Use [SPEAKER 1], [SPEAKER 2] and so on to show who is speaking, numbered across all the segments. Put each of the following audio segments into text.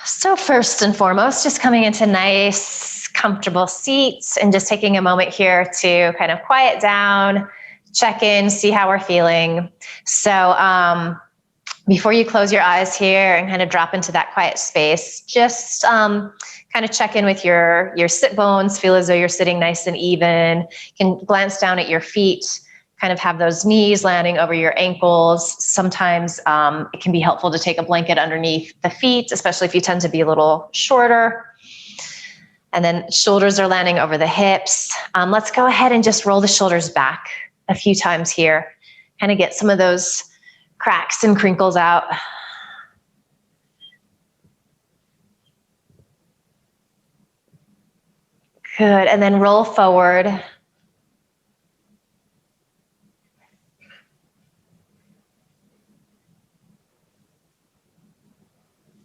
[SPEAKER 1] So first and foremost, just coming into nice, comfortable seats and just taking a moment here to kind of quiet down, check in, see how we're feeling. So before you close your eyes here and kind of drop into that quiet space, just kind of check in with your sit bones, feel as though you're sitting nice and even. You can glance down at your feet, kind of have those knees landing over your ankles. Sometimes it can be helpful to take a blanket underneath the feet, especially if you tend to be a little shorter. And then shoulders are landing over the hips. Let's go ahead and just roll the shoulders back a few times here. Kind of get some of those cracks and crinkles out. Good, and then roll forward.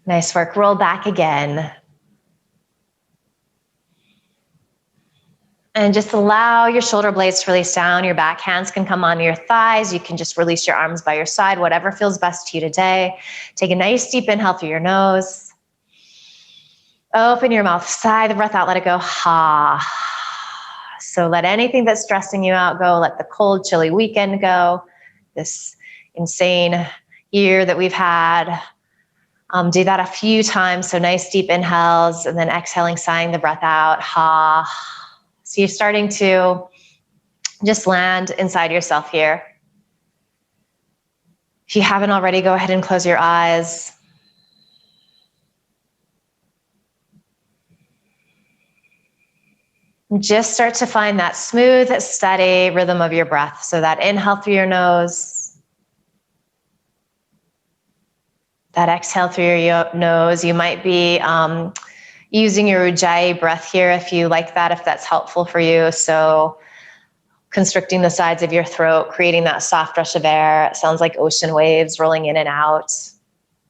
[SPEAKER 1] Nice work, roll back again. And just allow your shoulder blades to release down. Your back hands can come onto your thighs. You can just release your arms by your side, whatever feels best to you today. Take a nice deep inhale through your nose. Open your mouth, sigh the breath out, let it go. Ha. So let anything that's stressing you out go. Let the cold, chilly weekend go. This insane year that we've had. Do that a few times. So nice deep inhales and then exhaling, sighing the breath out. Ha. So you're starting to just land inside yourself here. If you haven't already, go ahead and close your eyes. Just start to find that smooth, steady rhythm of your breath. So that inhale through your nose, that exhale through your nose. You might be using your Ujjayi breath here if you like that, if that's helpful for you. So constricting the sides of your throat, creating that soft rush of air. It sounds like ocean waves rolling in and out.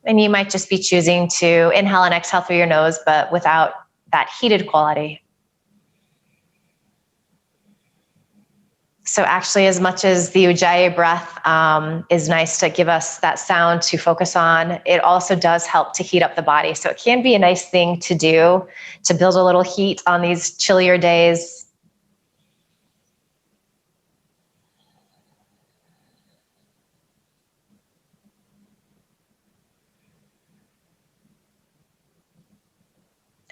[SPEAKER 1] And you might just be choosing to inhale and exhale through your nose, but without that heated quality. So actually, as much as the Ujjayi breath is nice to give us that sound to focus on, it also does help to heat up the body. So it can be a nice thing to do to build a little heat on these chillier days.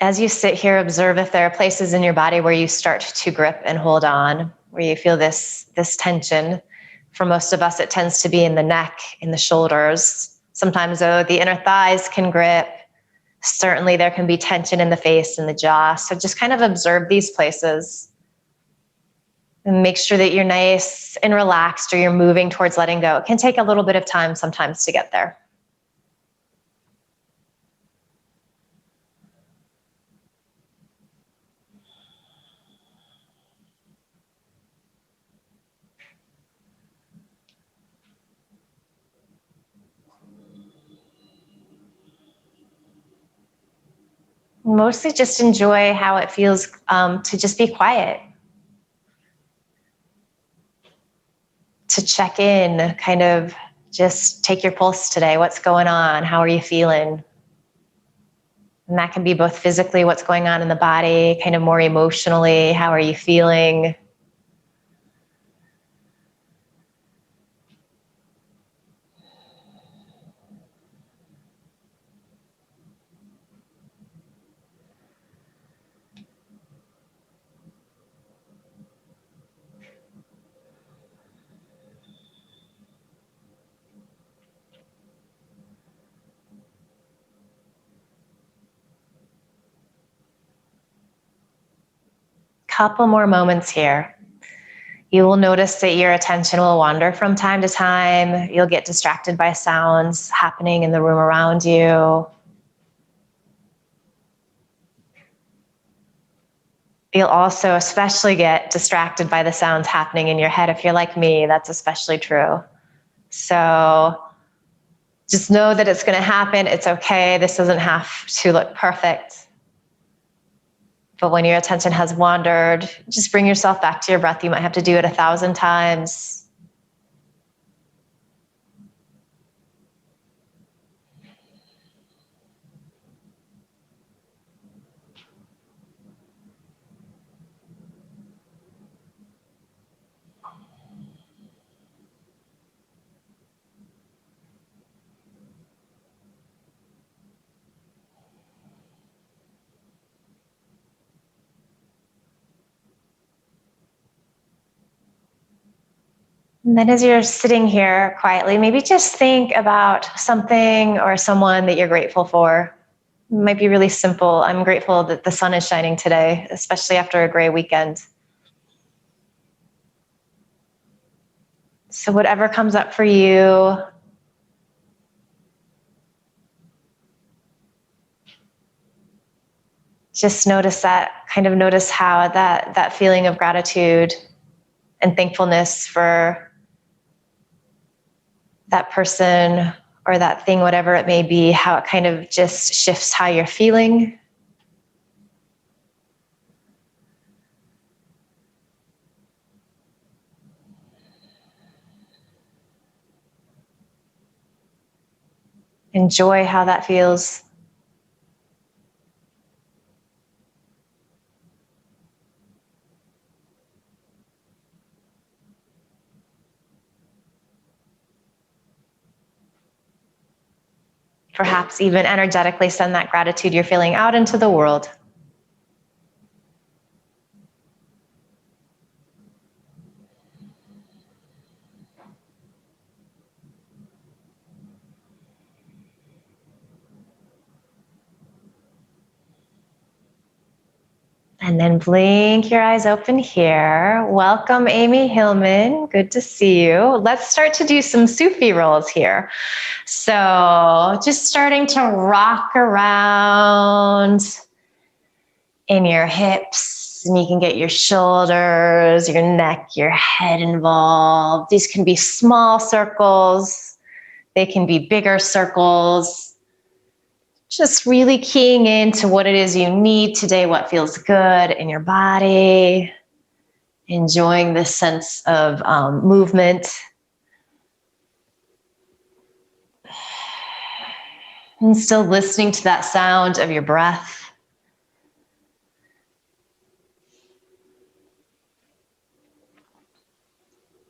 [SPEAKER 1] As you sit here, observe if there are places in your body where you start to grip and hold on, where you feel this tension. For most of us, it tends to be in the neck, in the shoulders. Sometimes, though, the inner thighs can grip. Certainly, there can be tension in the face and the jaw. So just kind of observe these places and make sure that you're nice and relaxed or you're moving towards letting go. It can take a little bit of time sometimes to get there. Mostly just enjoy how it feels to just be quiet. To check in, kind of just take your pulse today. What's going on? How are you feeling? And that can be both physically, what's going on in the body, kind of more emotionally, how are you feeling? Couple more moments here. You will notice that your attention will wander from time to time. You'll get distracted by sounds happening in the room around you. You'll also especially get distracted by the sounds happening in your head. If you're like me, that's especially true. So just know that it's going to happen. It's okay. This doesn't have to look perfect. But when your attention has wandered, just bring yourself back to your breath. You might have to do it 1,000 times. And then as you're sitting here quietly, maybe just think about something or someone that you're grateful for. It might be really simple. I'm grateful that the sun is shining today, especially after a gray weekend. So whatever comes up for you, just notice that, kind of notice how that feeling of gratitude and thankfulness for that person or that thing, whatever it may be, how it kind of just shifts how you're feeling. Enjoy how that feels. Perhaps even energetically send that gratitude you're feeling out into the world. And then blink your eyes open here. Welcome, Amy Hillman. Good to see you. Let's start to do some Sufi rolls here. So just starting to rock around in your hips, and you can get your shoulders, your neck, your head involved. These can be small circles. They can be bigger circles. Just really keying into what it is you need today, what feels good in your body, enjoying this sense of movement. And still listening to that sound of your breath.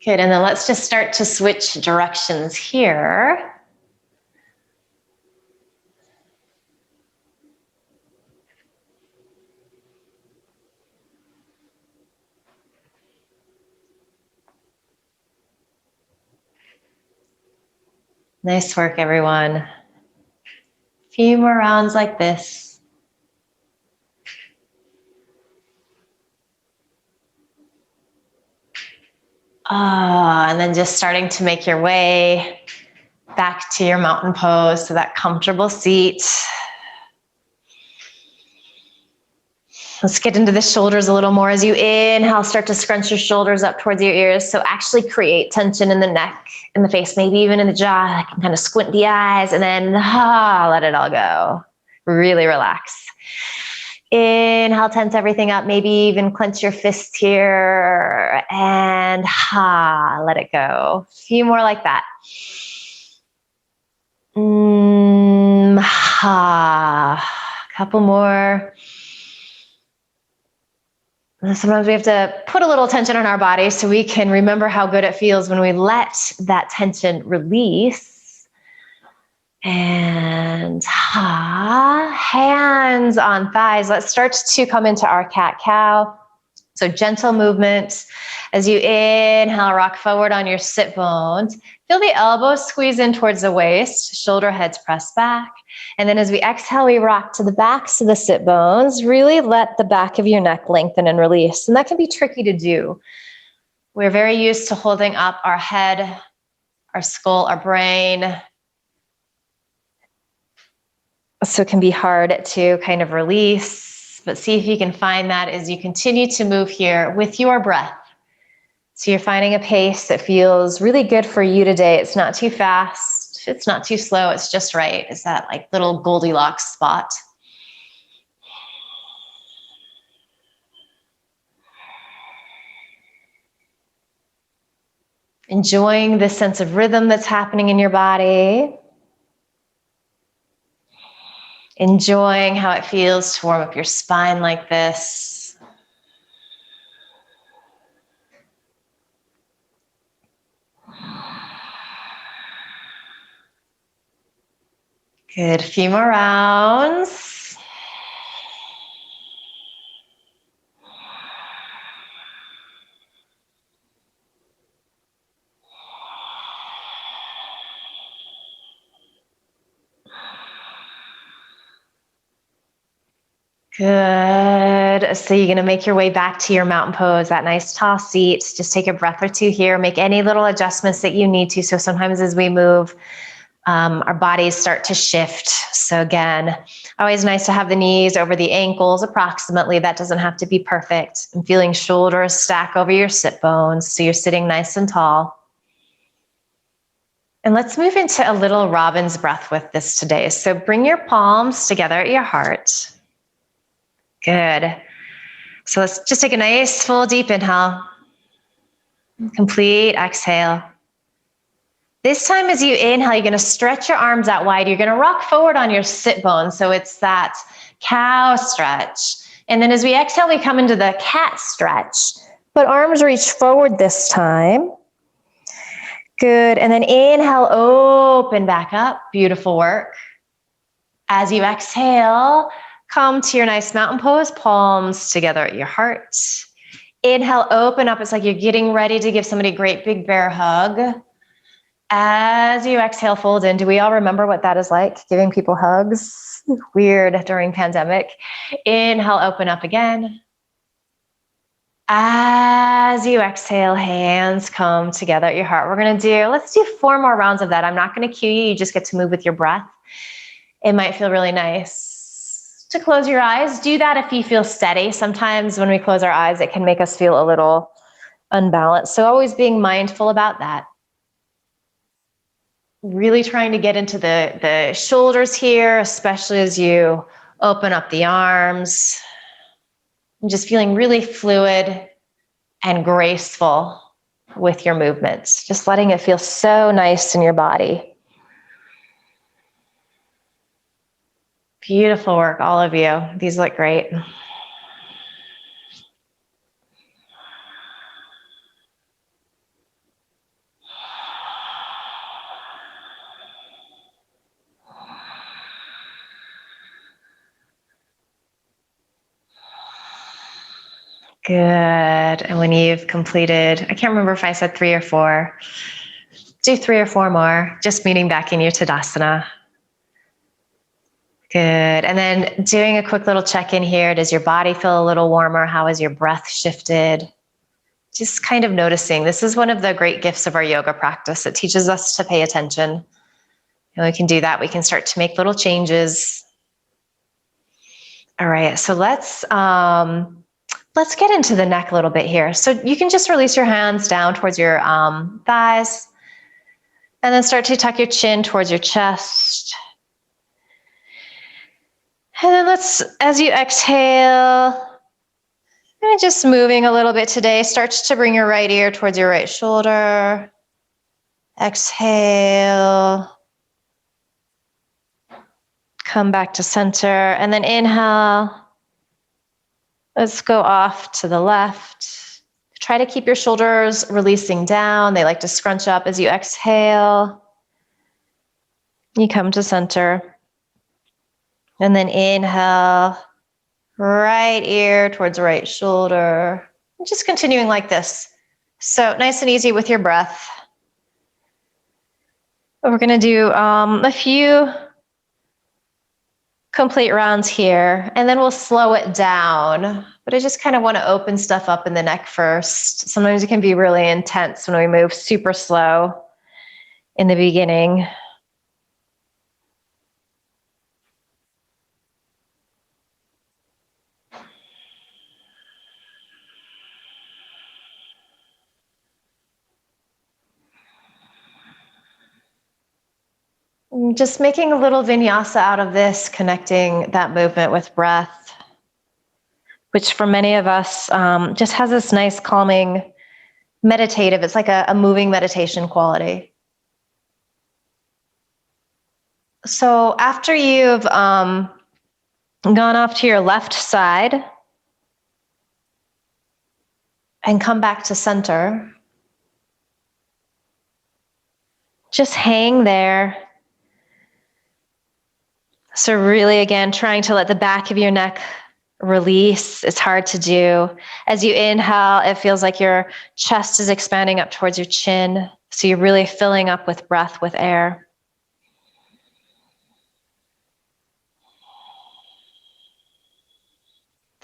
[SPEAKER 1] Good, and then let's just start to switch directions here. Nice work, everyone. A few more rounds like this. And then just starting to make your way back to your mountain pose, to that comfortable seat. Let's get into the shoulders a little more. As you inhale, start to scrunch your shoulders up towards your ears. So actually create tension in the neck, in the face, maybe even in the jaw. I can kind of squint the eyes and then let it all go. Really relax. Inhale, tense everything up. Maybe even clench your fists here and let it go. A few more like that. Couple more. Sometimes we have to put a little tension on our body so we can remember how good it feels when we let that tension release. And hands on thighs. Let's start to come into our cat-cow. So gentle movement. As you inhale, rock forward on your sit bones. Feel the elbows squeeze in towards the waist, shoulder heads press back. And then as we exhale, we rock to the backs of the sit bones. Really let the back of your neck lengthen and release. And that can be tricky to do. We're very used to holding up our head, our skull, our brain. So it can be hard to kind of release, but see if you can find that as you continue to move here with your breath. So you're finding a pace that feels really good for you today. It's not too fast. It's not too slow. It's just right. It's that like little Goldilocks spot. Enjoying this sense of rhythm that's happening in your body. Enjoying how it feels to warm up your spine like this. Good, a few more rounds. Good. So you're going to make your way back to your mountain pose, that nice tall seat. Just take a breath or two here. Make any little adjustments that you need to. So sometimes as we move, our bodies start to shift. So again, always nice to have the knees over the ankles approximately. That doesn't have to be perfect. And feeling shoulders stack over your sit bones. So you're sitting nice and tall. And let's move into a little robin's breath with this today. So bring your palms together at your heart. Good. So let's just take a nice full deep inhale. Complete exhale. This time as you inhale, you're going to stretch your arms out wide. You're going to rock forward on your sit bones. So it's that cow stretch. And then as we exhale, we come into the cat stretch. But arms reach forward this time. Good. And then inhale, open back up. Beautiful work. As you exhale, come to your nice mountain pose, palms together at your heart. Inhale, open up. It's like you're getting ready to give somebody a great big bear hug. As you exhale, fold in. Do we all remember what that is like? Giving people hugs? Weird during pandemic. Inhale, open up again. As you exhale, hands come together at your heart. Let's do 4 more rounds of that. I'm not going to cue you. You just get to move with your breath. It might feel really nice to close your eyes. Do that if you feel steady. Sometimes when we close our eyes, it can make us feel a little unbalanced. So always being mindful about that. Really trying to get into the shoulders here, especially as you open up the arms. And just feeling really fluid and graceful with your movements. Just letting it feel so nice in your body. Beautiful work, all of you. These look great. Good. And when you've completed, I can't remember if I said 3 or 4. Do 3 or 4 more, just meeting back in your Tadasana. Good. And then doing a quick little check-in here. Does your body feel a little warmer? How has your breath shifted? Just kind of noticing. This is one of the great gifts of our yoga practice. It teaches us to pay attention. And we can do that. We can start to make little changes. All right. So let's get into the neck a little bit here. So you can just release your hands down towards your thighs. And then start to tuck your chin towards your chest. And then as you exhale, and just moving a little bit today, start to bring your right ear towards your right shoulder. Exhale. Come back to center. And then inhale. Let's go off to the left. Try to keep your shoulders releasing down. They like to scrunch up as you exhale. You come to center. And then inhale. Right ear towards right shoulder. Just continuing like this. So nice and easy with your breath. We're going to do a few complete rounds here, and then we'll slow it down. But I just kind of want to open stuff up in the neck first. Sometimes it can be really intense when we move super slow in the beginning. Just making a little vinyasa out of this, connecting that movement with breath, which for many of us just has this nice calming, meditative, it's like a moving meditation quality. So after you've gone off to your left side and come back to center, just hang there. So really, again, trying to let the back of your neck release. It's hard to do. As you inhale, it feels like your chest is expanding up towards your chin. So you're really filling up with breath, with air.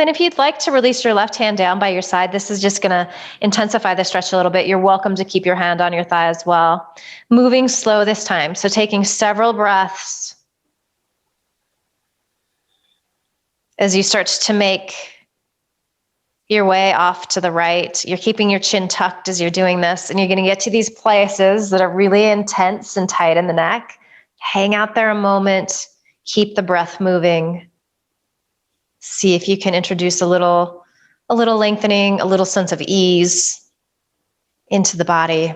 [SPEAKER 1] Then if you'd like to release your left hand down by your side, this is just going to intensify the stretch a little bit. You're welcome to keep your hand on your thigh as well. Moving slow this time. So taking several breaths as you start to make your way off to the right. You're keeping your chin tucked as you're doing this, and you're going to get to these places that are really intense and tight in the neck. Hang out there a moment. Keep the breath moving. See if you can introduce a little lengthening, a little sense of ease into the body.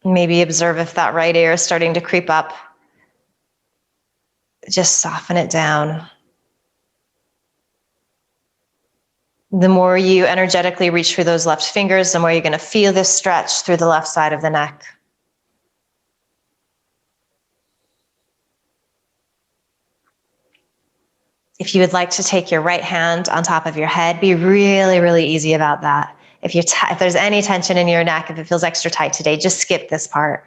[SPEAKER 1] Maybe observe if that right ear is starting to creep up. Just soften it down. The more you energetically reach through those left fingers, the more you're going to feel this stretch through the left side of the neck. If you would like to take your right hand on top of your head, be really, really easy about that. If there's any tension in your neck, if it feels extra tight today, just skip this part.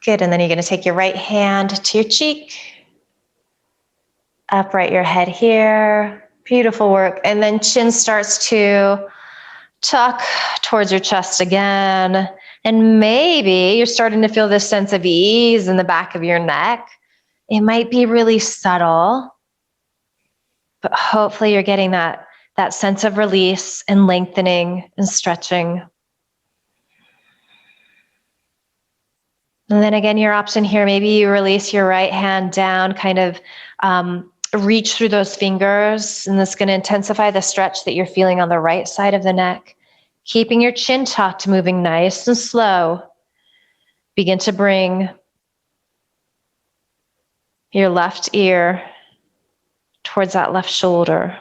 [SPEAKER 1] Good, and then you're going to take your right hand to your cheek. Upright your head here. Beautiful work. And then chin starts to tuck towards your chest again. And maybe you're starting to feel this sense of ease in the back of your neck. It might be really subtle, but hopefully you're getting that sense of release and lengthening and stretching. And then again, your option here, maybe you release your right hand down, kind of reach through those fingers, and this is going to intensify the stretch that you're feeling on the right side of the neck. Keeping your chin tucked, moving nice and slow. Begin to bring your left ear towards that left shoulder.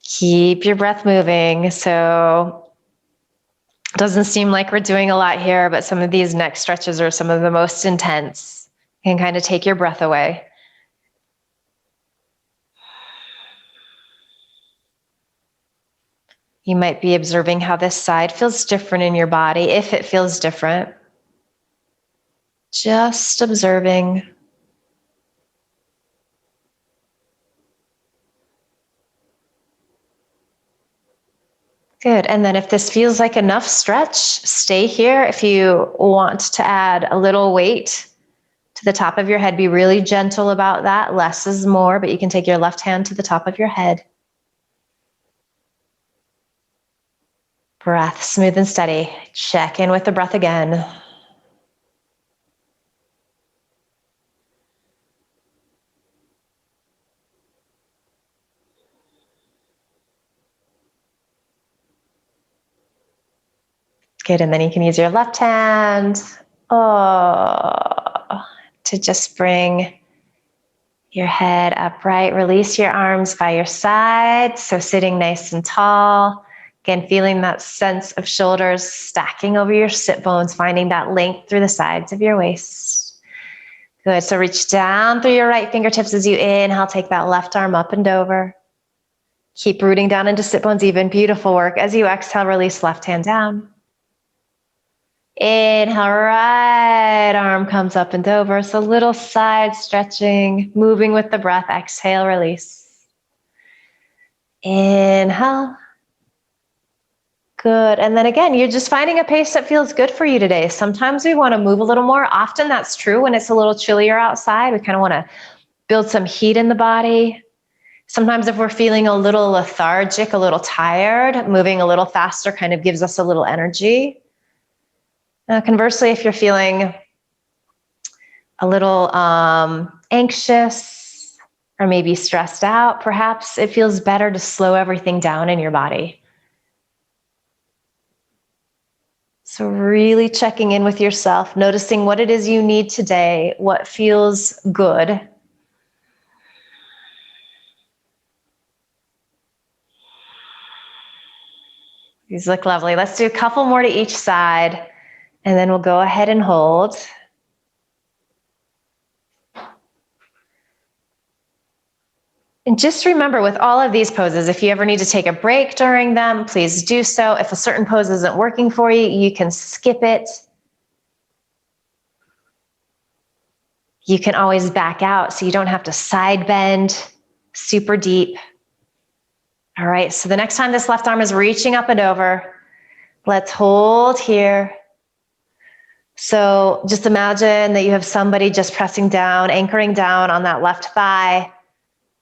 [SPEAKER 1] Keep your breath moving. So it doesn't seem like we're doing a lot here, but some of these neck stretches are some of the most intense. You can kind of take your breath away. You might be observing how this side feels different in your body, if it feels different. Just observing. Good. And then if this feels like enough stretch, stay here. If you want to add a little weight to the top of your head, be really gentle about that. Less is more, but you can take your left hand to the top of your head. Breath smooth and steady. Check in with the breath again. Good, and then you can use your left hand to just bring your head upright. Release your arms by your side, so sitting nice and tall. Again, feeling that sense of shoulders stacking over your sit bones, finding that length through the sides of your waist. Good, so reach down through your right fingertips as you inhale, take that left arm up and over. Keep rooting down into sit bones even. Beautiful work. As you exhale, release left hand down. Inhale, right arm comes up and over. So little side stretching, moving with the breath. Exhale, release. Inhale. Good. And then again, you're just finding a pace that feels good for you today. Sometimes we want to move a little more. Often that's true when it's a little chillier outside. We kind of want to build some heat in the body. Sometimes if we're feeling a little lethargic, a little tired, moving a little faster kind of gives us a little energy. Conversely, if you're feeling a little anxious or maybe stressed out, perhaps it feels better to slow everything down in your body. So really checking in with yourself, noticing what it is you need today, what feels good. These look lovely. Let's do a couple more to each side, and then we'll go ahead and hold. And just remember, with all of these poses, if you ever need to take a break during them, please do so. If a certain pose isn't working for you, you can skip it. You can always back out so you don't have to side bend super deep. All right, so the next time this left arm is reaching up and over, let's hold here. So just imagine that you have somebody just pressing down, anchoring down on that left thigh.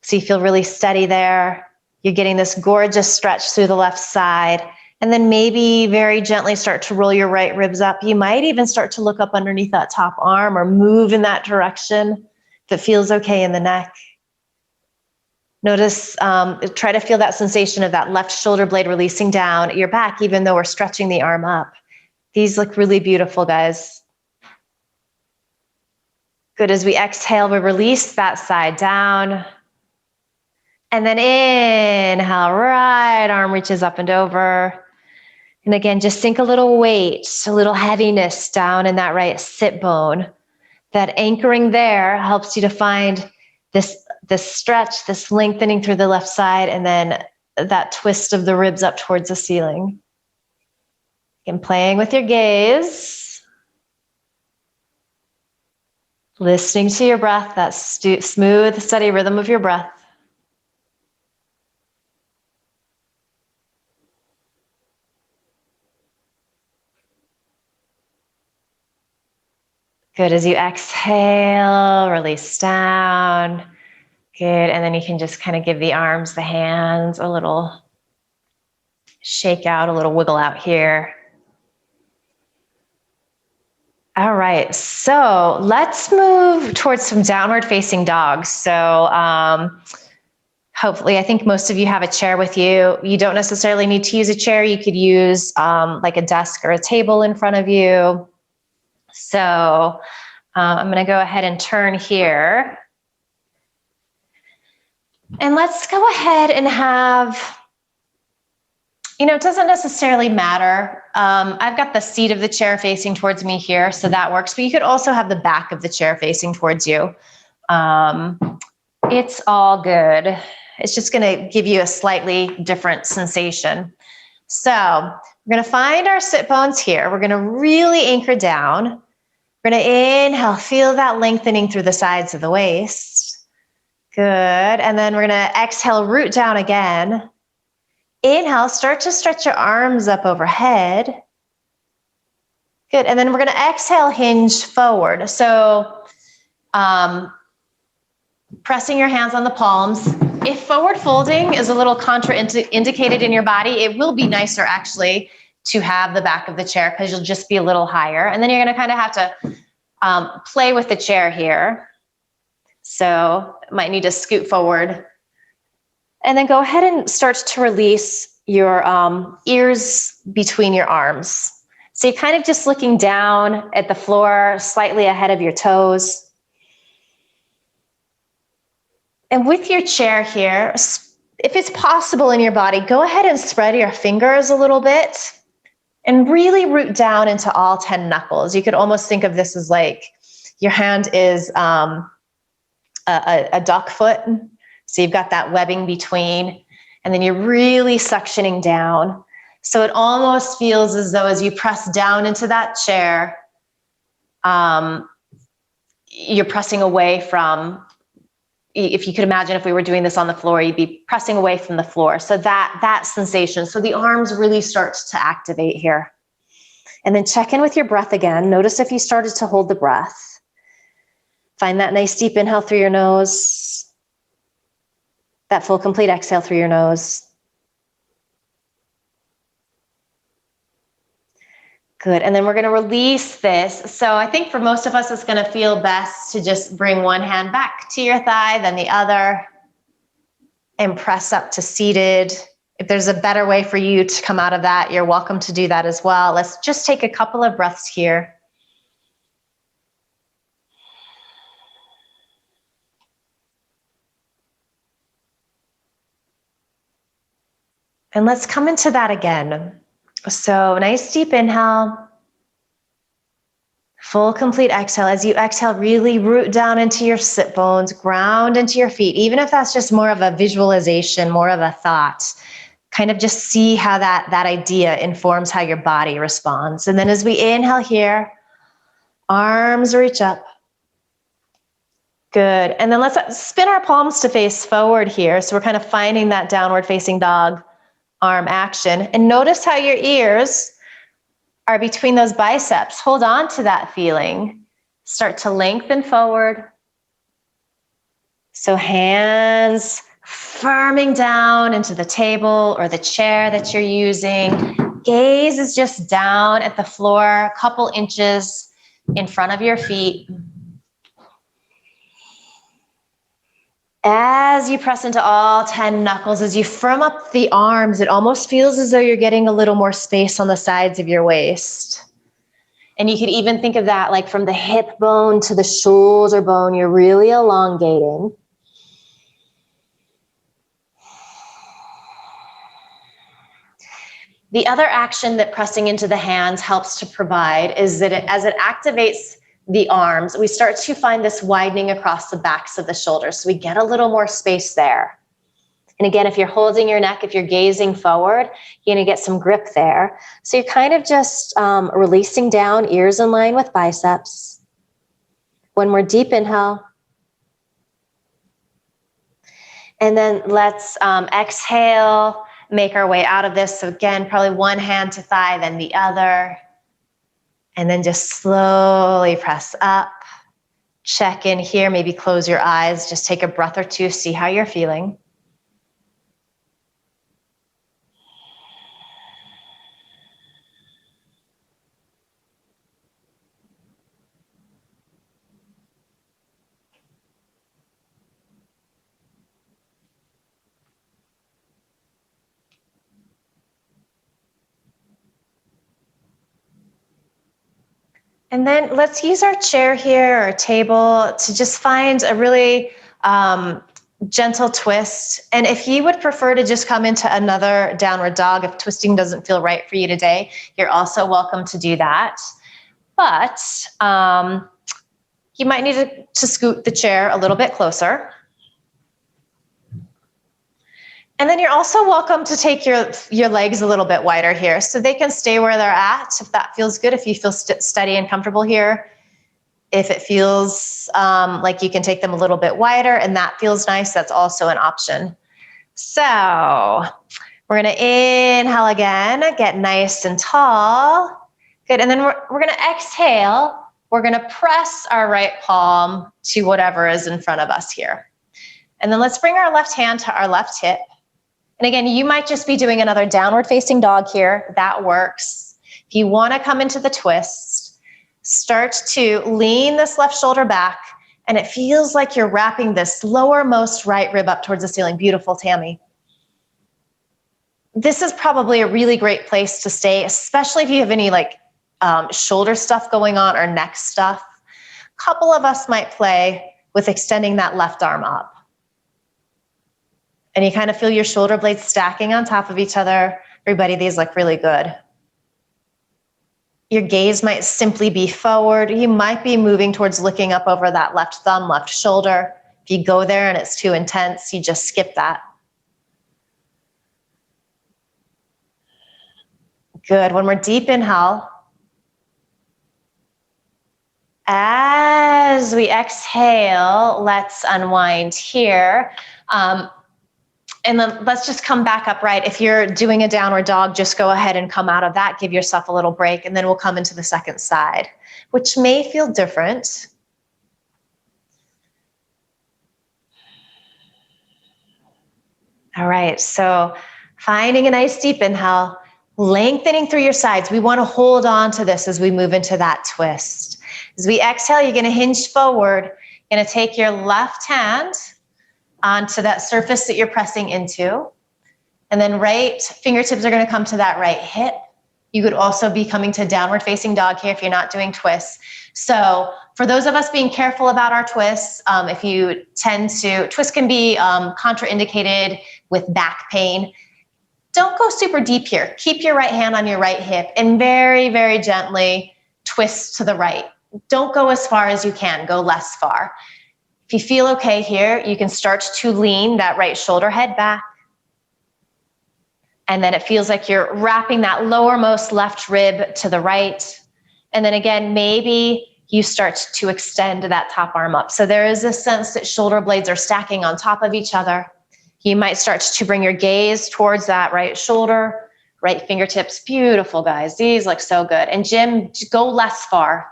[SPEAKER 1] So you feel really steady there. You're getting this gorgeous stretch through the left side. And then maybe very gently start to roll your right ribs up. You might even start to look up underneath that top arm or move in that direction if it feels okay in the neck. Notice, try to feel that sensation of that left shoulder blade releasing down at your back, even though we're stretching the arm up. These look really beautiful, guys. Good. As we exhale, we release that side down. And then inhale, right arm reaches up and over. And again, just sink a little weight, a little heaviness down in that right sit bone. That anchoring there helps you to find this stretch, this lengthening through the left side, and then that twist of the ribs up towards the ceiling. Again, playing with your gaze. Listening to your breath, that smooth, steady rhythm of your breath. Good. As you exhale, release down. Good. And then you can just kind of give the arms, the hands a little shake out, a little wiggle out here. All right. So let's move towards some downward facing dogs. So hopefully, I think most of you have a chair with you. You don't necessarily need to use a chair. You could use like a desk or a table in front of you. So I'm going to go ahead and turn here. And let's go ahead and have, it doesn't necessarily matter. I've got the seat of the chair facing towards me here, so that works. But you could also have the back of the chair facing towards you. It's all good. It's just going to give you a slightly different sensation. So we're going to find our sit bones here. We're going to really anchor down. We're going to inhale, feel that lengthening through the sides of the waist. Good. And then we're going to exhale, root down again. Inhale, start to stretch your arms up overhead. Good. And then we're going to exhale, hinge forward. So pressing your hands on the palms. If forward folding is a little contraindicated in your body, it will be nicer actually to have the back of the chair because you'll just be a little higher. And then you're going to kind of have to play with the chair here. So might need to scoot forward. And then go ahead and start to release your ears between your arms. So you're kind of just looking down at the floor, slightly ahead of your toes. And with your chair here, if it's possible in your body, go ahead and spread your fingers a little bit and really root down into all 10 knuckles. You could almost think of this as like your hand is a duck foot. So you've got that webbing between, and then you're really suctioning down. So it almost feels as though as you press down into that chair, you're pressing away from, if you could imagine if we were doing this on the floor, you'd be pressing away from the floor. So that sensation. So the arms really start to activate here. And then check in with your breath again. Notice if you started to hold the breath. Find that nice deep inhale through your nose. That full complete exhale through your nose. Good. And then we're going to release this. So I think for most of us, it's going to feel best to just bring one hand back to your thigh, then the other, and press up to seated. If there's a better way for you to come out of that, you're welcome to do that as well. Let's just take a couple of breaths here. And let's come into that again. So nice deep inhale. Full complete exhale. As you exhale, really root down into your sit bones, ground into your feet. Even if that's just more of a visualization, more of a thought, kind of just see how that idea informs how your body responds. And then as we inhale here, arms reach up. Good. And then let's spin our palms to face forward here. So we're kind of finding that downward facing dog arm action. And notice how your ears are between those biceps. Hold on to that feeling. Start to lengthen forward. So hands firming down into the table or the chair that you're using. Gaze is just down at the floor, a couple inches in front of your feet. As you press into all 10 knuckles, as you firm up the arms, it almost feels as though you're getting a little more space on the sides of your waist. And you could even think of that like from the hip bone to the shoulder bone, you're really elongating. The other action that pressing into the hands helps to provide is that as it activates the arms, we start to find this widening across the backs of the shoulders. So we get a little more space there. And again, if you're holding your neck, if you're gazing forward, you're going to get some grip there. So you're kind of just releasing down, ears in line with biceps. One more deep inhale. And then let's exhale, make our way out of this. So again, probably one hand to thigh, then the other. And then just slowly press up. Check in here, maybe close your eyes. Just take a breath or two, see how you're feeling. And then let's use our chair here or table to just find a really gentle twist. And if you would prefer to just come into another downward dog, if twisting doesn't feel right for you today, you're also welcome to do that. But you might need to scoot the chair a little bit closer. And then you're also welcome to take your legs a little bit wider here so they can stay where they're at if that feels good, if you feel steady and comfortable here. If it feels like you can take them a little bit wider and that feels nice, that's also an option. So we're going to inhale again, get nice and tall. Good. And then we're going to exhale. We're going to press our right palm to whatever is in front of us here. And then let's bring our left hand to our left hip. And again, you might just be doing another downward facing dog here. That works. If you want to come into the twist, start to lean this left shoulder back, and it feels like you're wrapping this lowermost right rib up towards the ceiling. Beautiful, Tammy. This is probably a really great place to stay, especially if you have any shoulder stuff going on or neck stuff. A couple of us might play with extending that left arm up. And you kind of feel your shoulder blades stacking on top of each other. Everybody, these look really good. Your gaze might simply be forward. You might be moving towards looking up over that left thumb, left shoulder. If you go there and it's too intense, you just skip that. Good. One more deep inhale. As we exhale, let's unwind here. And then let's just come back upright. If you're doing a downward dog, just go ahead and come out of that. Give yourself a little break, and then we'll come into the second side, which may feel different. All right, so finding a nice deep inhale, lengthening through your sides. We want to hold on to this as we move into that twist. As we exhale, you're going to hinge forward. You're going to take your left hand onto that surface that you're pressing into. And then right fingertips are going to come to that right hip. You could also be coming to downward facing dog here if you're not doing twists. So for those of us being careful about our twists, if you tend to, twists can be contraindicated with back pain. Don't go super deep here. Keep your right hand on your right hip and very, very gently twist to the right. Don't go as far as you can, go less far. If you feel okay here, you can start to lean that right shoulder head back. And then it feels like you're wrapping that lowermost left rib to the right. And then again, maybe you start to extend that top arm up. So there is a sense that shoulder blades are stacking on top of each other. You might start to bring your gaze towards that right shoulder, right fingertips. Beautiful, guys. These look so good. And Jim, go less far.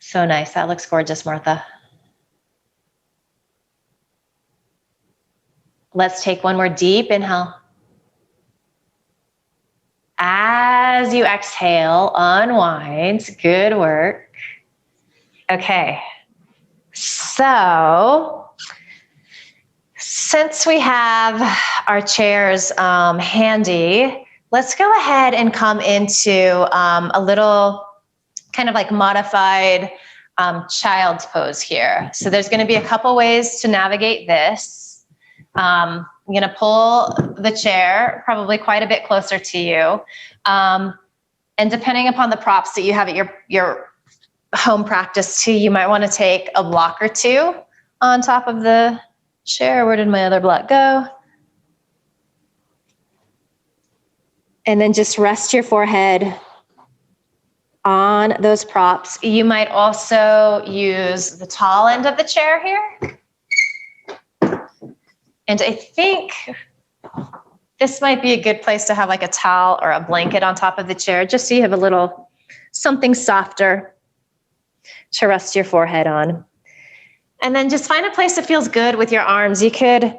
[SPEAKER 1] So nice. That looks gorgeous, Martha. Let's take one more deep inhale. As you exhale, unwind. Good work. Okay. So, since we have our chairs handy, let's go ahead and come into a little kind of like modified child's pose here. So there's going to be a couple ways to navigate this. I'm going to pull the chair probably quite a bit closer to you. And depending upon the props that you have at your home practice too, you might want to take a block or two on top of the chair. Where did my other block go? And then just rest your forehead on those props. You might also use the tall end of the chair here. And I think this might be a good place to have like a towel or a blanket on top of the chair, just so you have a little something softer to rest your forehead on. And then just find a place that feels good with your arms. You could,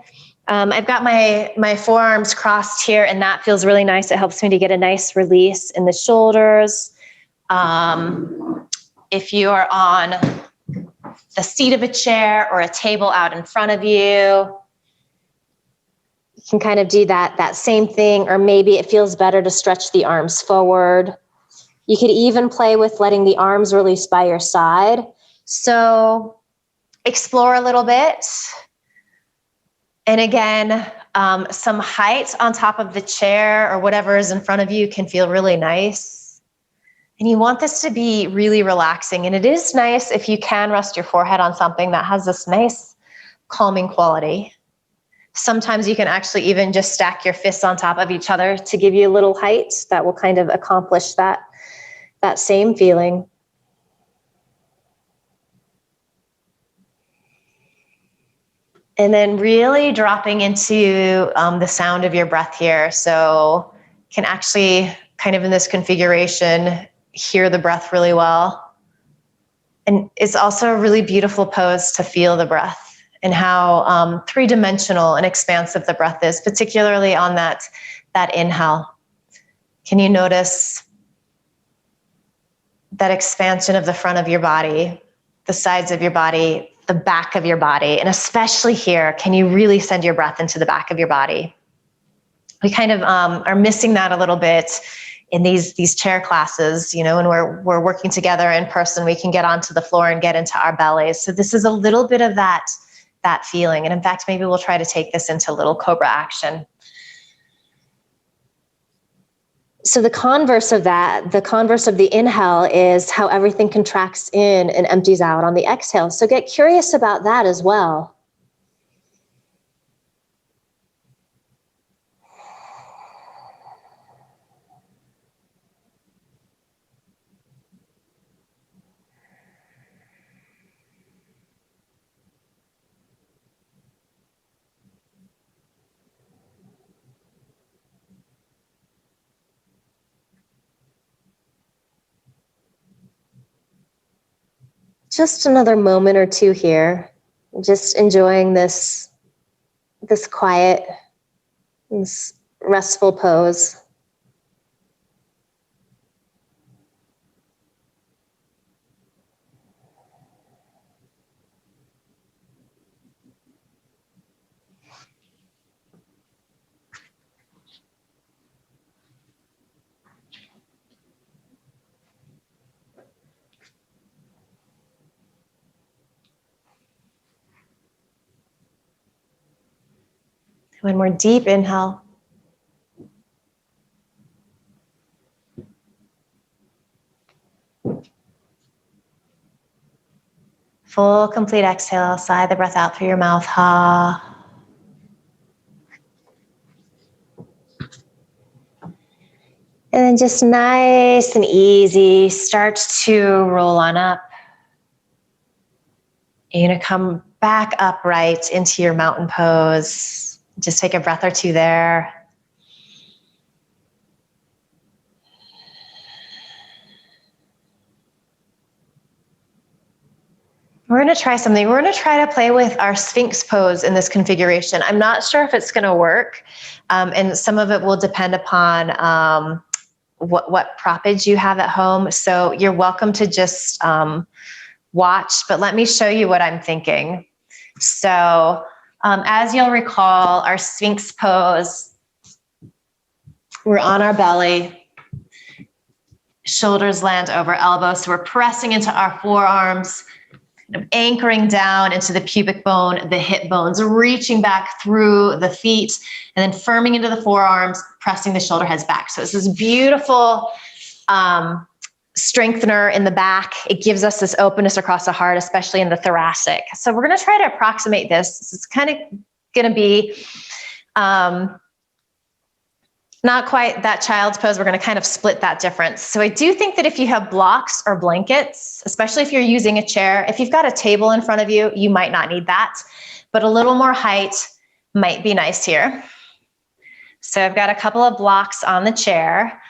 [SPEAKER 1] I've got my forearms crossed here, and that feels really nice. It helps me to get a nice release in the shoulders. If you are on the seat of a chair or a table out in front of you, you can kind of do that same thing, or maybe it feels better to stretch the arms forward. You could even play with letting the arms release by your side. So explore a little bit. And again, some height on top of the chair or whatever is in front of you can feel really nice. And you want this to be really relaxing. And it is nice if you can rest your forehead on something that has this nice calming quality. Sometimes you can actually even just stack your fists on top of each other to give you a little height that will kind of accomplish that same feeling. And then really dropping into the sound of your breath here. So can actually kind of in this configuration hear the breath really well. And it's also a really beautiful pose to feel the breath and how three-dimensional and expansive the breath is, particularly on that inhale. Can you notice that expansion of the front of your body, the sides of your body, the back of your body, and especially here, can you really send your breath into the back of your body? We kind of are missing that a little bit in these chair classes, you know, when we're working together in person, we can get onto the floor and get into our bellies. So this is a little bit of that feeling. And in fact, maybe we'll try to take this into a little cobra action. So the converse of that, the converse of the inhale is how everything contracts in and empties out on the exhale. So get curious about that as well. Just another moment or two here, just enjoying this quiet, this restful pose. One more deep inhale. Full, complete exhale. Sigh the breath out through your mouth. Ha. And then just nice and easy, start to roll on up. You're going to come back upright into your mountain pose. Just take a breath or two there. We're going to try something. We're going to try to play with our Sphinx pose in this configuration. I'm not sure if it's going to work, and some of it will depend upon what proppage you have at home. So you're welcome to just watch, but let me show you what I'm thinking. So as you'll recall, our Sphinx pose, we're on our belly, shoulders land over elbows. So we're pressing into our forearms, kind of anchoring down into the pubic bone, the hip bones, reaching back through the feet, and then firming into the forearms, pressing the shoulder heads back. So it's this beautiful strengthener in the back. It gives us this openness across the heart, especially in the thoracic. So we're going to try to approximate this. This is kind of going to be not quite that child's pose. We're going to kind of split that difference. So I do think that if you have blocks or blankets, especially if you're using a chair, if you've got a table in front of you, you might not need that, but a little more height might be nice here. So I've got a couple of blocks on the chair.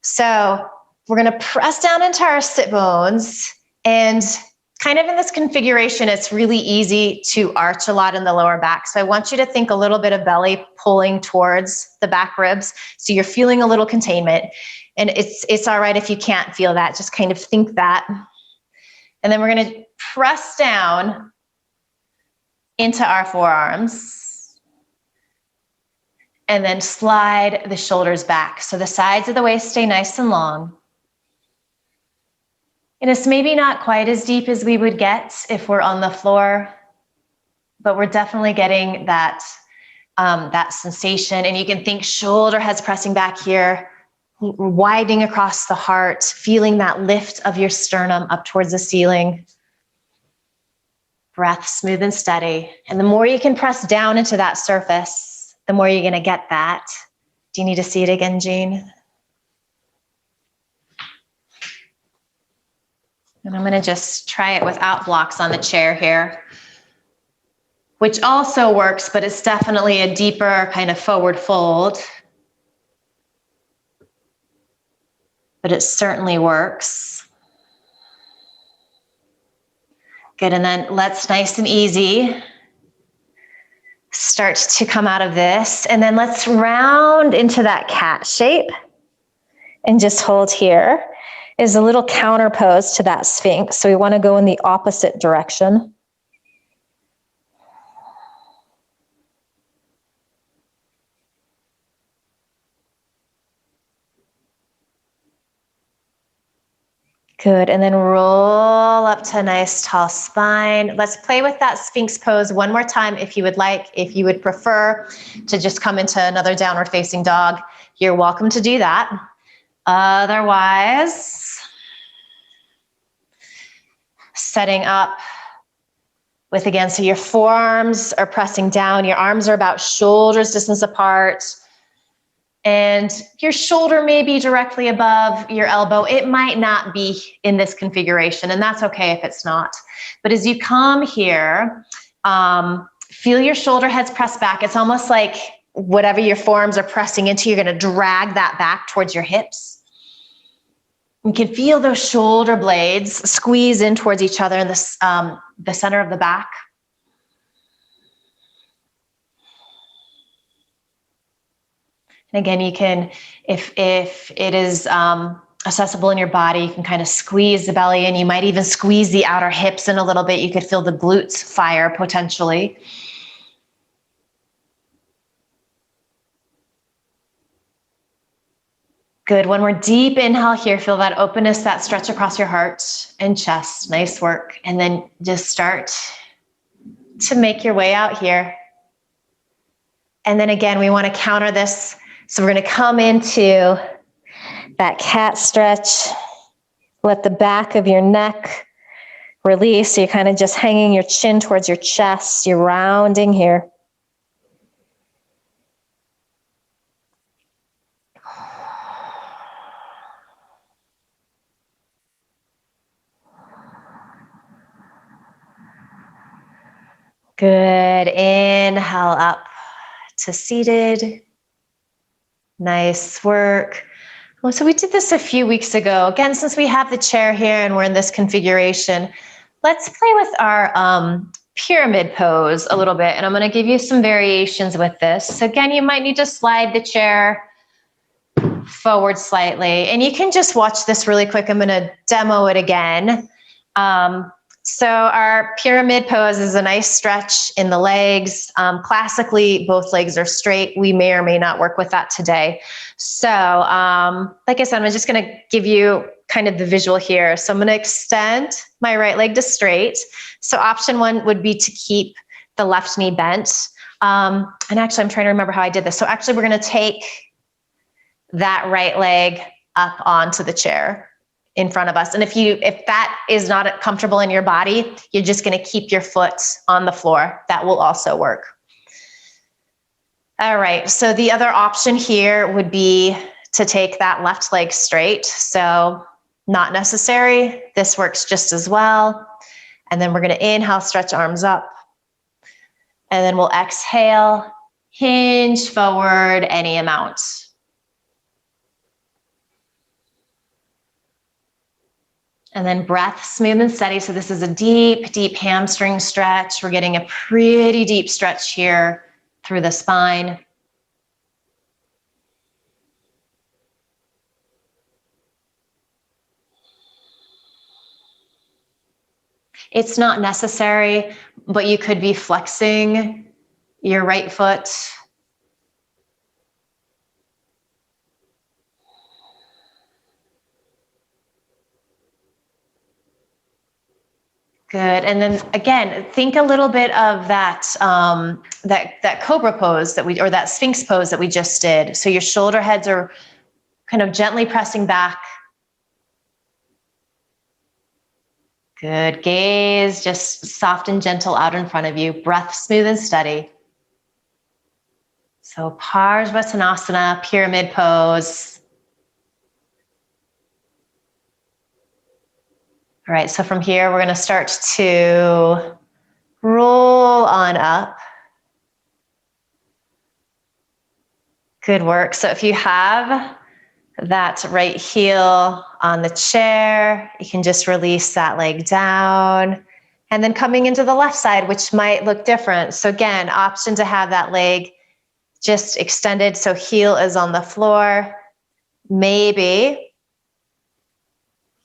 [SPEAKER 1] So we're going to press down into our sit bones, and kind of in this configuration, it's really easy to arch a lot in the lower back. So I want you to think a little bit of belly pulling towards the back ribs. So you're feeling a little containment, and it's all right if you can't feel that. Just kind of think that. And then we're going to press down into our forearms and then slide the shoulders back. So the sides of the waist stay nice and long. And it's maybe not quite as deep as we would get if we're on the floor, but we're definitely getting that, that sensation. And you can think shoulder heads pressing back here, widening across the heart, feeling that lift of your sternum up towards the ceiling. Breath smooth and steady. And the more you can press down into that surface, the more you're going to get that. Do you need to see it again, Jean? And I'm going to just try it without blocks on the chair here, which also works, but it's definitely a deeper kind of forward fold. But it certainly works. Good, and then let's nice and easy start to come out of this. And then let's round into that cat shape and just hold here. Is a little counter pose to that Sphinx. So we want to go in the opposite direction. Good, and then roll up to a nice tall spine. Let's play with that Sphinx pose one more time if you would like. If you would prefer to just come into another downward facing dog, you're welcome to do that. Otherwise, setting up with, again, so your forearms are pressing down, your arms are about shoulders distance apart, and your shoulder may be directly above your elbow. It might not be in this configuration, and that's okay if it's not. But as you come here, feel your shoulder heads press back. It's almost like whatever your forearms are pressing into, you're going to drag that back towards your hips. You can feel those shoulder blades squeeze in towards each other in this, the center of the back. And again, you can, if it is accessible in your body, you can kind of squeeze the belly in. You might even squeeze the outer hips in a little bit. You could feel the glutes fire potentially. Good, one more deep inhale here. Feel that openness, that stretch across your heart and chest. Nice work. And then just start to make your way out here. And then again, we want to counter this. So we're going to come into that cat stretch. Let the back of your neck release. So you're kind of just hanging your chin towards your chest. You're rounding here. Good. Inhale up to seated. Nice work. Well, so we did this a few weeks ago. Again, since we have the chair here and we're in this configuration, let's play with our pyramid pose a little bit. And I'm going to give you some variations with this. So again, you might need to slide the chair forward slightly. And you can just watch this really quick. I'm going to demo it again. So our pyramid pose is a nice stretch in the legs. Classically, both legs are straight. We may or may not work with that today. So like I said, I'm just going to give you kind of the visual here. So I'm going to extend my right leg to straight. So option one would be to keep the left knee bent. And actually, I'm trying to remember how I did this. So actually, we're going to take that right leg up onto the chair in front of us. And if that is not comfortable in your body, you're just going to keep your foot on the floor. That will also work. All right. So the other option here would be to take that left leg straight. So not necessary. This works just as well. And then we're going to inhale, stretch arms up. And then we'll exhale, hinge forward any amount. And then breath, smooth and steady. So this is a deep, deep hamstring stretch. We're getting a pretty deep stretch here through the spine. It's not necessary, but you could be flexing your right foot. Good. And then again, think a little bit of that that cobra pose or that sphinx pose that we just did. So your shoulder heads are kind of gently pressing back. Good. Gaze just soft and gentle out in front of you. Breath smooth and steady. So Parsvasana, pyramid pose. All right, so from here, we're going to start to roll on up. Good work. So if you have that right heel on the chair, you can just release that leg down. And then coming into the left side, which might look different. So again, option to have that leg just extended so heel is on the floor. Maybe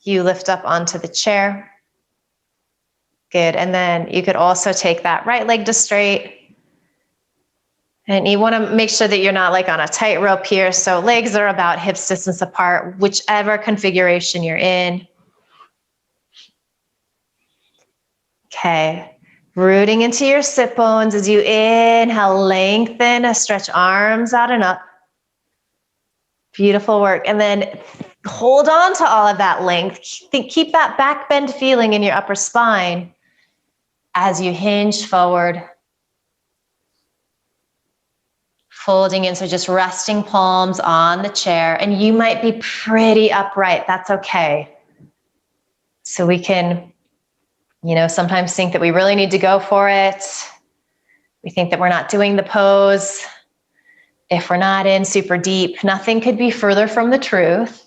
[SPEAKER 1] you lift up onto the chair. Good. And then you could also take that right leg to straight. And you want to make sure that you're not like on a tightrope here. So legs are about hips distance apart, whichever configuration you're in. Okay. Rooting into your sit bones as you inhale, lengthen, stretch arms out and up. Beautiful work. And then hold on to all of that length. Keep that back bend feeling in your upper spine as you hinge forward. Folding in, so just resting palms on the chair. And you might be pretty upright. That's okay. So we can, sometimes think that we really need to go for it. We think that we're not doing the pose. If we're not in super deep, nothing could be further from the truth.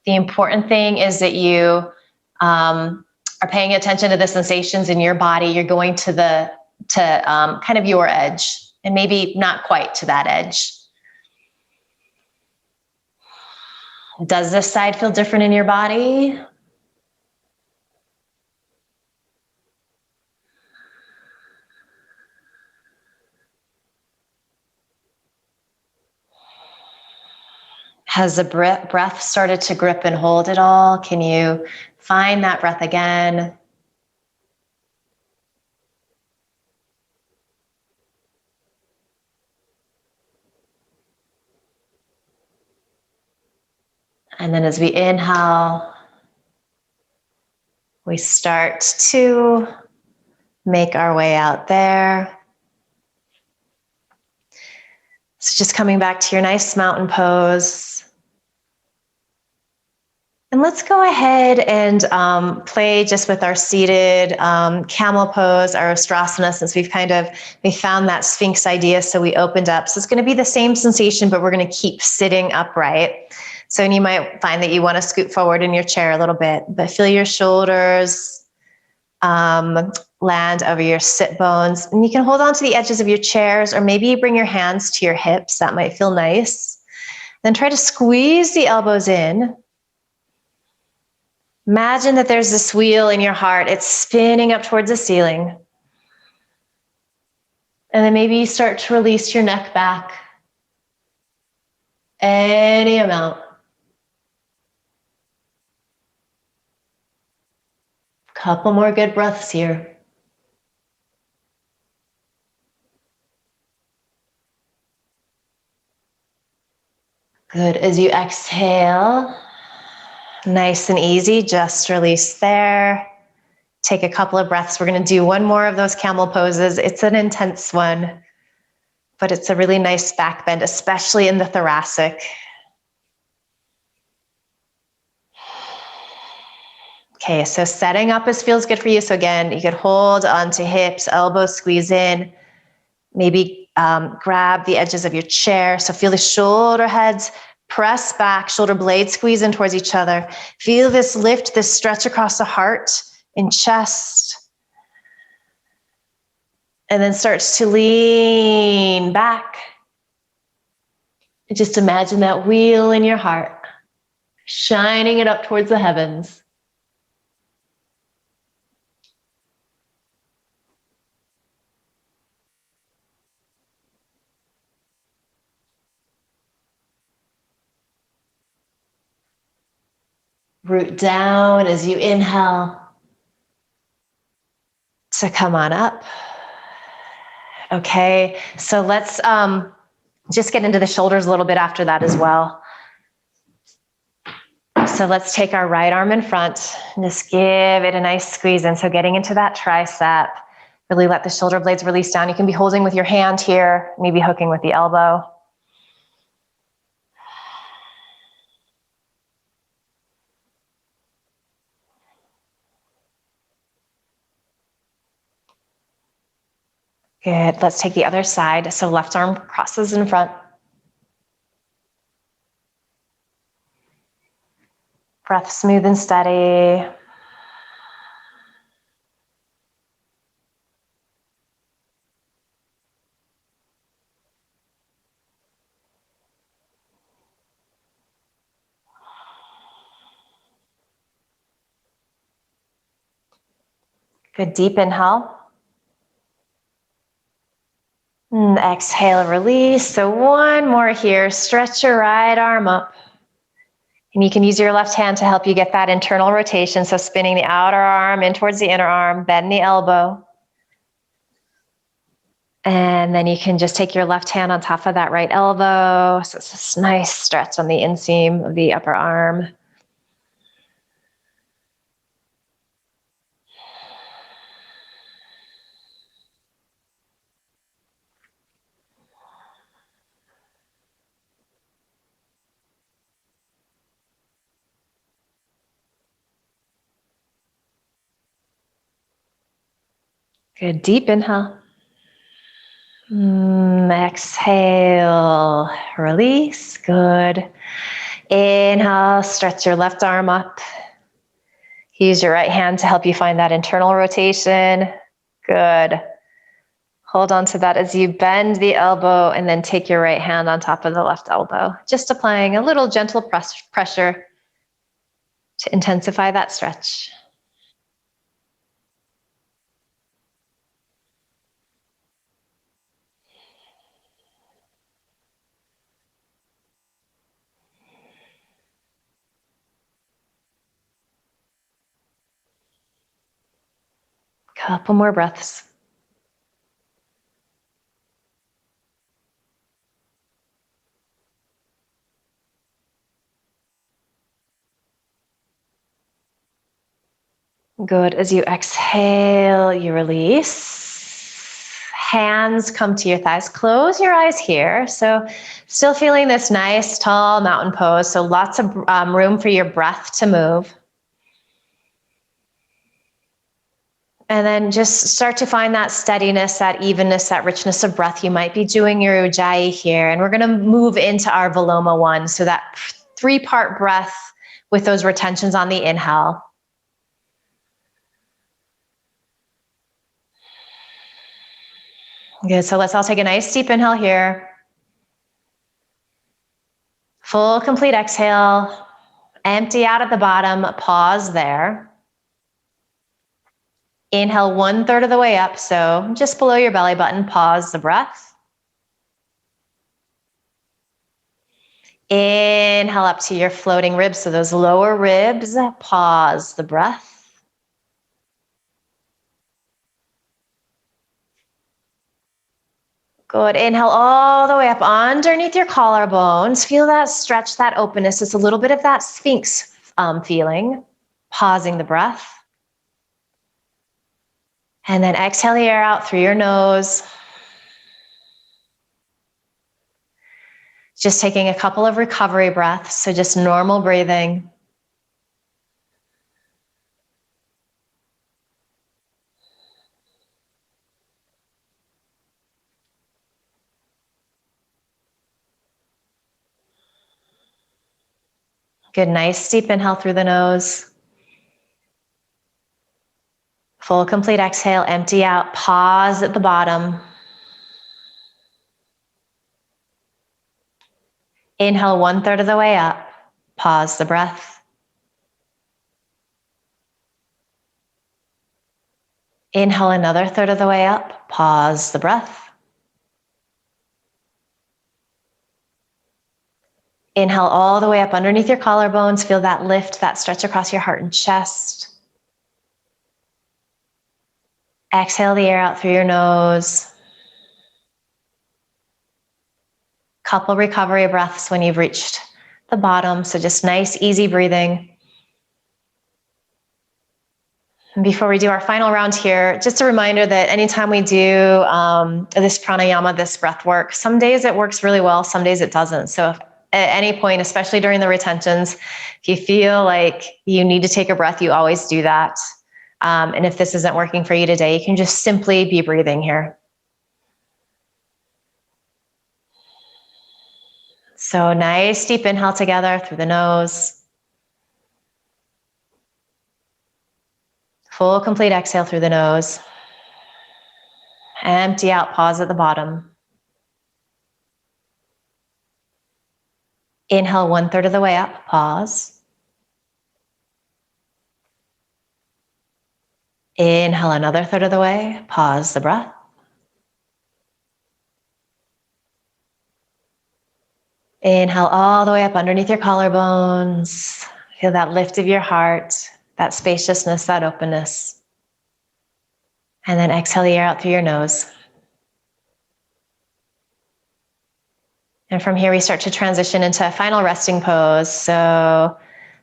[SPEAKER 1] The important thing is that you are paying attention to the sensations in your body. You're going to kind of your edge, and maybe not quite to that edge. Does this side feel different in your body? Has the breath started to grip and hold at all? Can you find that breath again? And then as we inhale, we start to make our way out there. So just coming back to your nice mountain pose. And let's go ahead and play just with our seated camel pose, our Ustrasana, since we found that Sphinx idea, so we opened up. So it's going to be the same sensation, but we're going to keep sitting upright. So you might find that you want to scoot forward in your chair a little bit, but feel your shoulders land over your sit bones. And you can hold on to the edges of your chairs, or maybe bring your hands to your hips. That might feel nice. Then try to squeeze the elbows in. Imagine that there's this wheel in your heart. It's spinning up towards the ceiling. And then maybe you start to release your neck back. Any amount. Couple more good breaths here. Good. As you exhale, nice and easy, just release there. Take a couple of breaths. We're going to do one more of those camel poses. It's an intense one, but it's a really nice back bend, especially in the thoracic. Okay, so setting up as feels good for you. So again, you could hold onto hips, elbows squeeze in, maybe grab the edges of your chair. So feel the shoulder heads press back, shoulder blades squeeze in towards each other. Feel this lift, this stretch across the heart and chest. And then starts to lean back. And just imagine that wheel in your heart, shining it up towards the heavens. Root down as you inhale to come on up. Okay, so let's just get into the shoulders a little bit after that as well. So let's take our right arm in front and just give it a nice squeeze in. So getting into that tricep, really let the shoulder blades release down. You can be holding with your hand here, maybe hooking with the elbow. Good, let's take the other side. So left arm crosses in front. Breath smooth and steady. Good, deep inhale. And exhale, release. So one more here. Stretch your right arm up. And you can use your left hand to help you get that internal rotation. So spinning the outer arm in towards the inner arm, bend the elbow. And then you can just take your left hand on top of that right elbow. So it's this nice stretch on the inseam of the upper arm. Good, deep inhale. Exhale, release. Good. Inhale, stretch your left arm up. Use your right hand to help you find that internal rotation. Good. Hold on to that as you bend the elbow and then take your right hand on top of the left elbow. Just applying a little gentle pressure to intensify that stretch. Couple more breaths. Good. As you exhale, you release. Hands come to your thighs. Close your eyes here. So still feeling this nice, tall mountain pose. So lots of room for your breath to move. And then just start to find that steadiness, that evenness, that richness of breath. You might be doing your ujjayi here. And we're going to move into our viloma one. So that 3-part breath with those retentions on the inhale. Good. So let's all take a nice deep inhale here. Full, complete exhale. Empty out at the bottom. Pause there. Inhale 1/3 of the way up. So just below your belly button. Pause the breath. Inhale up to your floating ribs. So those lower ribs. Pause the breath. Good. Inhale all the way up underneath your collarbones. Feel that stretch, that openness. It's a little bit of that Sphinx feeling. Pausing the breath. And then exhale the air out through your nose. Just taking a couple of recovery breaths. So just normal breathing. Good, nice deep inhale through the nose. Full, complete exhale, empty out, pause at the bottom. Inhale 1/3 of the way up, pause the breath. Inhale another 1/3 of the way up, pause the breath. Inhale all the way up underneath your collarbones, feel that lift, that stretch across your heart and chest. Exhale the air out through your nose. Couple recovery breaths when you've reached the bottom, so just nice, easy breathing. And before we do our final round here, just a reminder that anytime we do this pranayama, this breath work, some days it works really well, some days it doesn't. So if at any point, especially during the retentions, if you feel like you need to take a breath, you always do that. And if this isn't working for you today, you can just simply be breathing here. So nice deep inhale together through the nose. Full, complete exhale through the nose. Empty out, pause at the bottom. Inhale 1/3 of the way up, pause. Inhale another 1/3 of the way, pause the breath. Inhale all the way up underneath your collarbones. Feel that lift of your heart, that spaciousness, that openness. And then exhale the air out through your nose. And from here, we start to transition into a final resting pose. So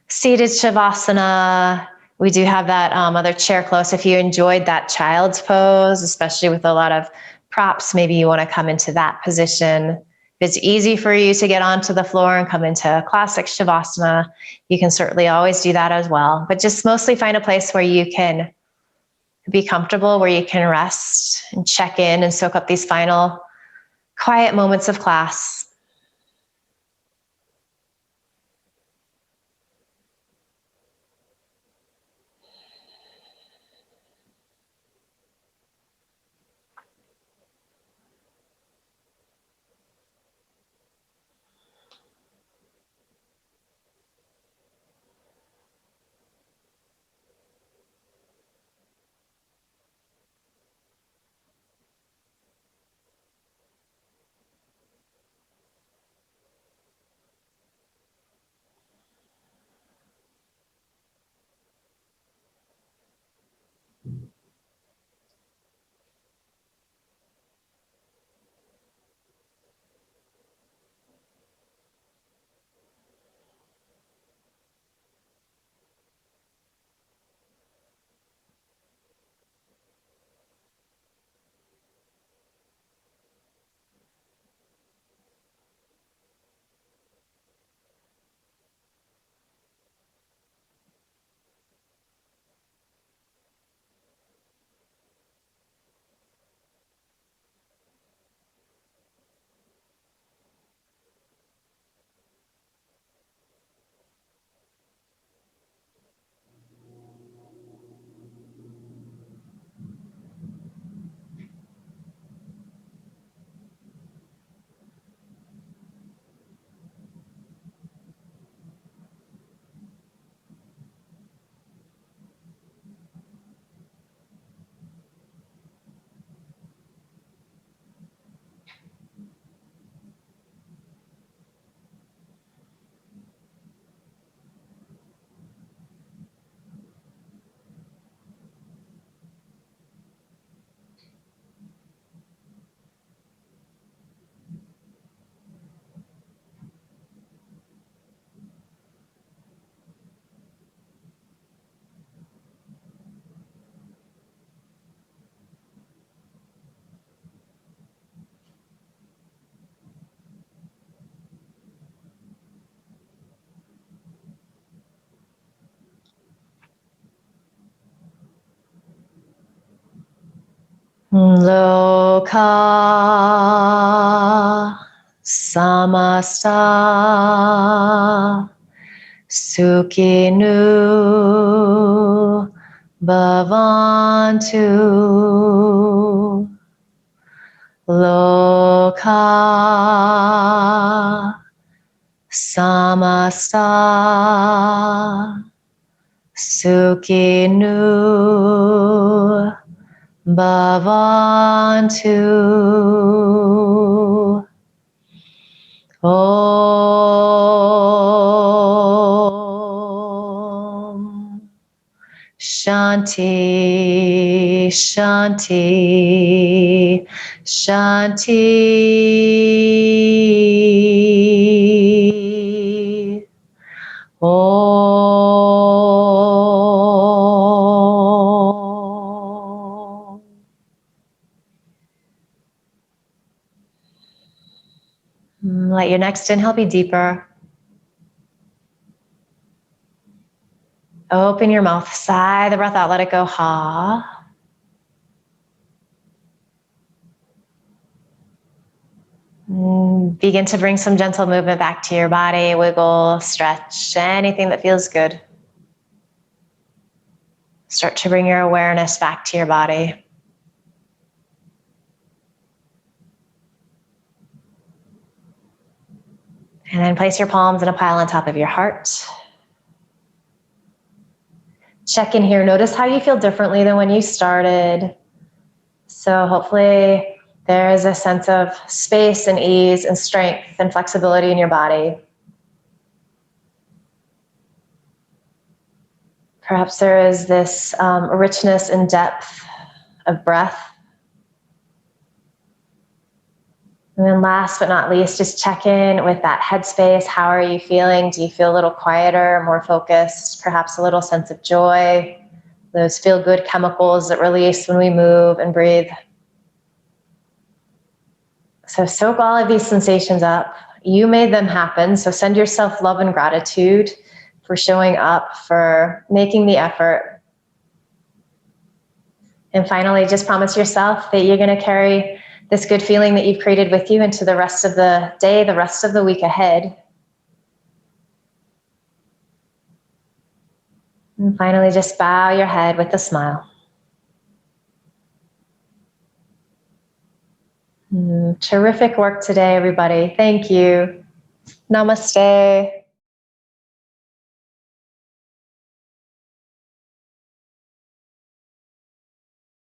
[SPEAKER 1] seated Shavasana. We do have that other chair close. If you enjoyed that child's pose, especially with a lot of props, maybe you want to come into that position. If it's easy for you to get onto the floor and come into classic Shavasana, you can certainly always do that as well. But just mostly find a place where you can be comfortable, where you can rest and check in and soak up these final quiet moments of class. samasta sukhinu bhavantu loka samasta sukhinu bhavantu. Om Shanti, Shanti, Shanti. Om. Let your next inhale be deeper. Open your mouth, sigh the breath out, let it go, ha. Begin to bring some gentle movement back to your body, wiggle, stretch, anything that feels good. Start to bring your awareness back to your body. And then place your palms in a pile on top of your heart. Check in here. Notice how you feel differently than when you started. So hopefully there is a sense of space and ease and strength and flexibility in your body. Perhaps there is this richness and depth of breath. And then last but not least, just check in with that headspace. How are you feeling? Do you feel a little quieter, more focused, perhaps a little sense of joy? Those feel-good chemicals that release when we move and breathe. So soak all of these sensations up. You made them happen, so send yourself love and gratitude for showing up, for making the effort. And finally, just promise yourself that you're going to carry this good feeling that you've created with you into the rest of the day, the rest of the week ahead. And finally, just bow your head with a smile. Terrific work today, everybody. Thank you. Namaste.